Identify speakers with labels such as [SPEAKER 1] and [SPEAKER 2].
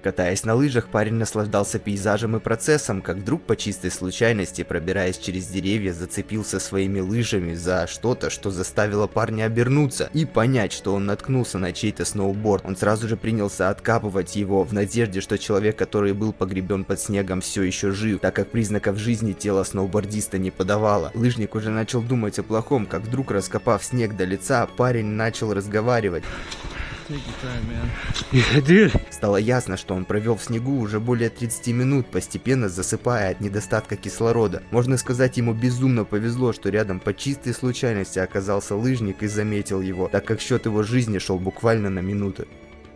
[SPEAKER 1] Катаясь на лыжах, парень наслаждался пейзажем и процессом, как вдруг по чистой случайности, пробираясь через деревья, зацепился своими лыжами за что-то, что заставило парня обернуться и понять, что он наткнулся на чей-то сноуборд. Он сразу же принялся откапывать его в надежде, что человек, который был погребен под снегом, все еще жив, так как признаков жизни тело сноубордиста не подавало. Лыжник уже начал думать о плохом, как вдруг, раскопав снег до лица, парень начал разговаривать. Стало ясно, что он провел в снегу уже более 30 минут, постепенно засыпая от недостатка кислорода. Можно сказать, ему безумно повезло, что рядом по чистой случайности оказался лыжник и заметил его, так как счет его жизни шел буквально на минуты.